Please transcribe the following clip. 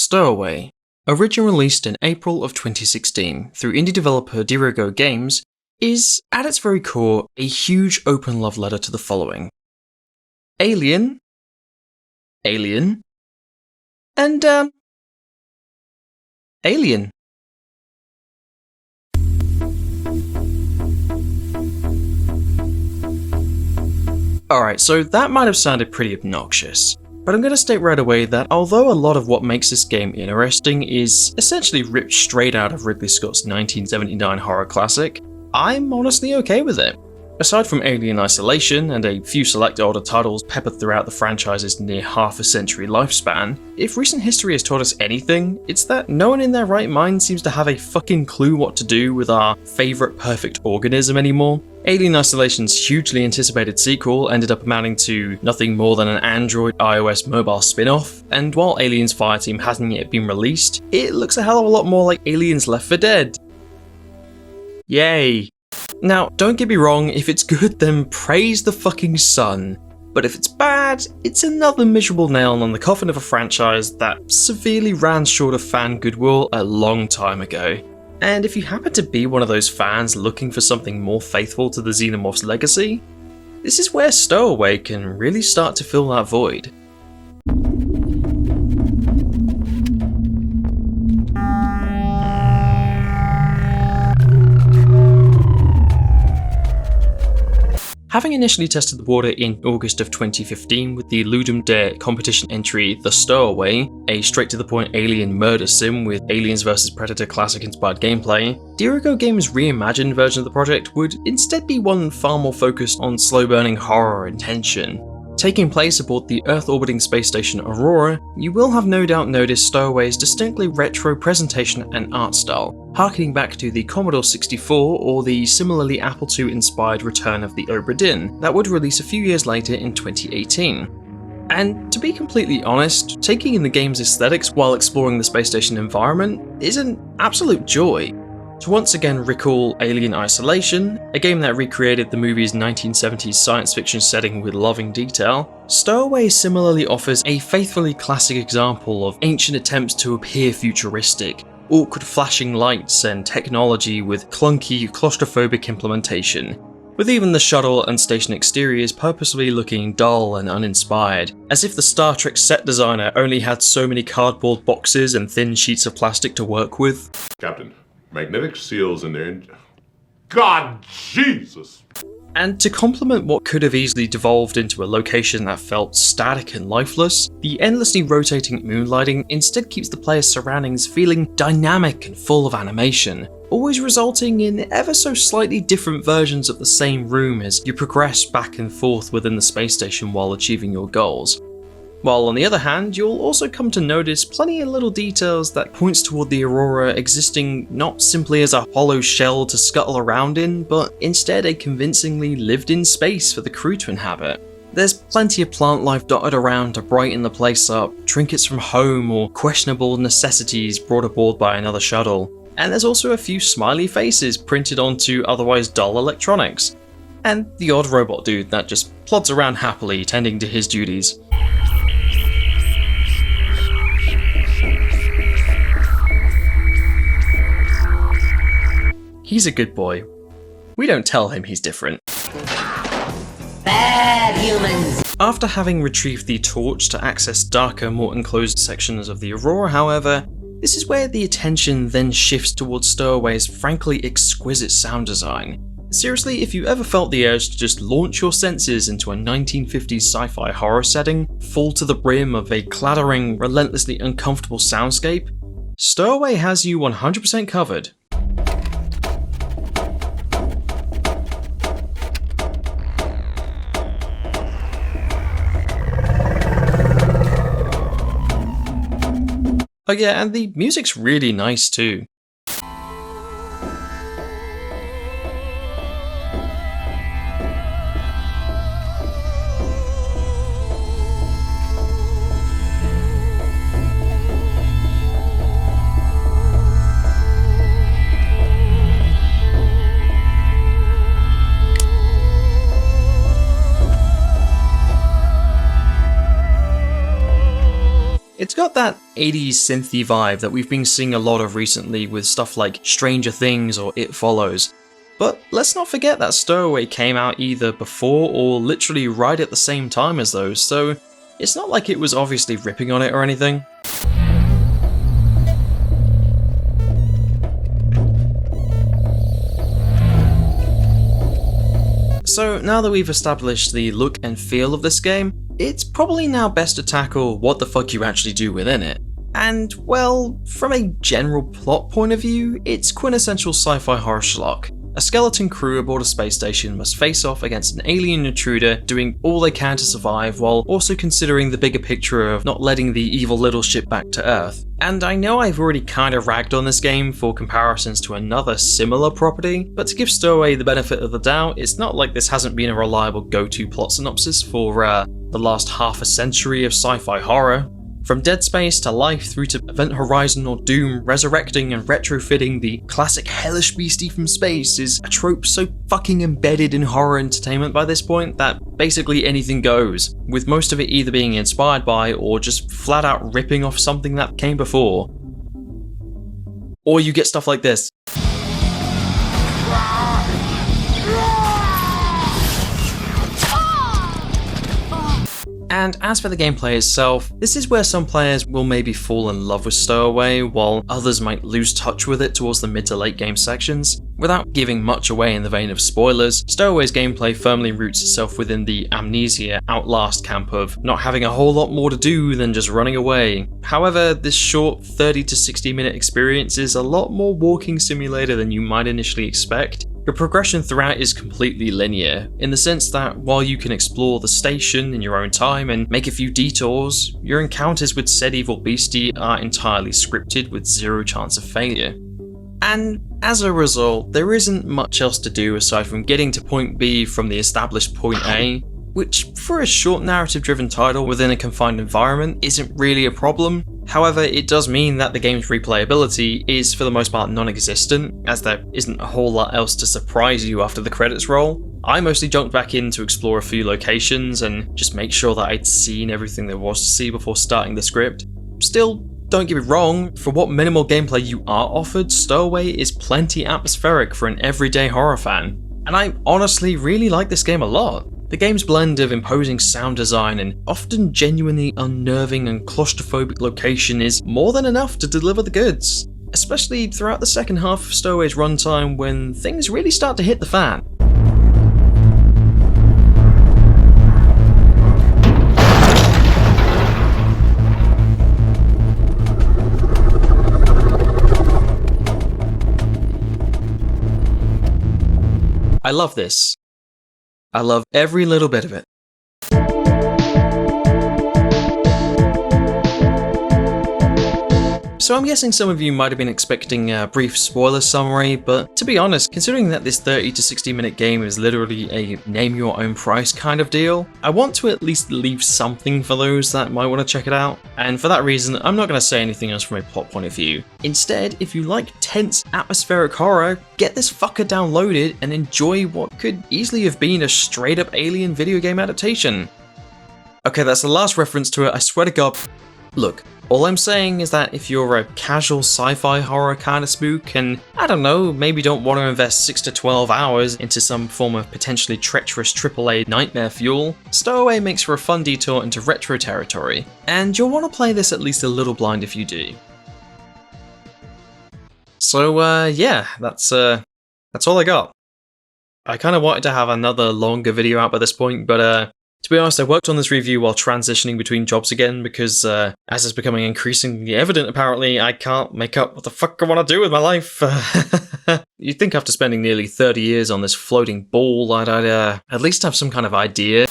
Stowaway, originally released in April of 2016 through indie developer Dirigo Games, is, at its very core, a huge open love letter to the following: Alien, Alien, and, Alien. Alright, so that might have sounded pretty obnoxious, but I'm going to state right away that although a lot of what makes this game interesting is essentially ripped straight out of Ridley Scott's 1979 horror classic, I'm honestly okay with it. Aside from Alien Isolation and a few select older titles peppered throughout the franchise's near half-a-century lifespan, if recent history has taught us anything, it's that no one in their right mind seems to have a fucking clue what to do with our favourite perfect organism anymore. Alien Isolation's hugely anticipated sequel ended up amounting to nothing more than an Android iOS mobile spin-off, and while Alien's Fireteam hasn't yet been released, it looks a hell of a lot more like Aliens Left 4 Dead. Yay. Now, don't get me wrong, if it's good then praise the fucking sun, but if it's bad, it's another miserable nail on the coffin of a franchise that severely ran short of fan goodwill a long time ago. And if you happen to be one of those fans looking for something more faithful to the Xenomorph's legacy, this is where Stowaway can really start to fill that void. Having initially tested the water in August of 2015 with the Ludum Dare competition entry The Stowaway, a straight-to-the-point alien murder sim with Aliens vs Predator classic-inspired gameplay, Dirigo Games' reimagined version of the project would instead be one far more focused on slow-burning horror and tension. Taking place aboard the Earth-orbiting space station Aurora, you will have no doubt noticed Stowaway's distinctly retro presentation and art style, harkening back to the Commodore 64 or the similarly Apple II-inspired return of the Obra Dinn that would release a few years later in 2018. And to be completely honest, taking in the game's aesthetics while exploring the space station environment is an absolute joy. To once again recall Alien Isolation, a game that recreated the movie's 1970s science fiction setting with loving detail, Stowaway similarly offers a faithfully classic example of ancient attempts to appear futuristic, awkward flashing lights and technology with clunky, claustrophobic implementation, with even the shuttle and station exteriors purposely looking dull and uninspired, as if the Star Trek set designer only had so many cardboard boxes and thin sheets of plastic to work with. Captain, magnetic seals in there. God Jesus! And to complement what could have easily devolved into a location that felt static and lifeless, the endlessly rotating moonlighting instead keeps the player's surroundings feeling dynamic and full of animation, always resulting in ever so slightly different versions of the same room as you progress back and forth within the space station while achieving your goals. While on the other hand, you'll also come to notice plenty of little details that points toward the Aurora existing not simply as a hollow shell to scuttle around in, but instead a convincingly lived-in space for the crew to inhabit. There's plenty of plant life dotted around to brighten the place up, trinkets from home or questionable necessities brought aboard by another shuttle. And there's also a few smiley faces printed onto otherwise dull electronics. And the odd robot dude that just plods around happily tending to his duties. He's a good boy. We don't tell him he's different. Bad humans! After having retrieved the torch to access darker, more enclosed sections of the Aurora, however, this is where the attention then shifts towards Stowaway's frankly exquisite sound design. Seriously, if you ever felt the urge to just launch your senses into a 1950s sci-fi horror setting, full to the brim of a clattering, relentlessly uncomfortable soundscape, Stowaway has you 100% covered. Oh yeah, and the music's really nice too. It's got that 80s synthy vibe that we've been seeing a lot of recently with stuff like Stranger Things or It Follows. But let's not forget that Stowaway came out either before or literally right at the same time as those, so it's not like it was obviously ripping on it or anything. So now that we've established the look and feel of this game, it's probably now best to tackle what the fuck you actually do within it. And, well, from a general plot point of view, it's quintessential sci-fi horror schlock. A skeleton crew aboard a space station must face off against an alien intruder, doing all they can to survive while also considering the bigger picture of not letting the evil little ship back to Earth. And I know I've already kinda ragged on this game for comparisons to another similar property, but to give Stowaway the benefit of the doubt, it's not like this hasn't been a reliable go-to plot synopsis for the last half a century of sci-fi horror. From Dead Space to Life through to Event Horizon or Doom, resurrecting and retrofitting the classic hellish beastie from space is a trope so fucking embedded in horror entertainment by this point that basically anything goes, with most of it either being inspired by or just flat out ripping off something that came before. Or you get stuff like this. And as for the gameplay itself, this is where some players will maybe fall in love with Stowaway, while others might lose touch with it towards the mid to late game sections. Without giving much away in the vein of spoilers, Stowaway's gameplay firmly roots itself within the Amnesia Outlast camp of not having a whole lot more to do than just running away. However, this short 30 to 60 minute experience is a lot more walking simulator than you might initially expect. Your progression throughout is completely linear, in the sense that while you can explore the station in your own time and make a few detours, your encounters with said evil beastie are entirely scripted with zero chance of failure. And as a result, there isn't much else to do aside from getting to point B from the established point A, which for a short narrative-driven title within a confined environment isn't really a problem. However, it does mean that the game's replayability is for the most part non-existent, as there isn't a whole lot else to surprise you after the credits roll. I mostly jumped back in to explore a few locations and just make sure that I'd seen everything there was to see before starting the script. Still, don't get me wrong, for what minimal gameplay you are offered, Stowaway is plenty atmospheric for an everyday horror fan. And I honestly really like this game a lot. The game's blend of imposing sound design and often genuinely unnerving and claustrophobic location is more than enough to deliver the goods, especially throughout the second half of Stowaway's runtime when things really start to hit the fan. I love this. I love every little bit of it. So I'm guessing some of you might have been expecting a brief spoiler summary, but to be honest, considering that this 30 to 60 minute game is literally a name your own price kind of deal, I want to at least leave something for those that might want to check it out. And for that reason, I'm not going to say anything else from a plot point of view. Instead, if you like tense, atmospheric horror, get this fucker downloaded and enjoy what could easily have been a straight up Alien video game adaptation. Okay, that's the last reference to it, I swear to God. Look, all I'm saying is that if you're a casual sci-fi horror kind of spook and, I don't know, maybe don't want to invest 6 to 12 hours into some form of potentially treacherous AAA nightmare fuel, Stowaway makes for a fun detour into retro territory, and you'll want to play this at least a little blind if you do. So yeah, that's all I got. I kind of wanted to have another longer video out by this point, but to be honest, I worked on this review while transitioning between jobs again because, as it's becoming increasingly evident apparently, I can't make up what the fuck I want to do with my life. You'd think after spending nearly 30 years on this floating ball, I'd at least have some kind of idea.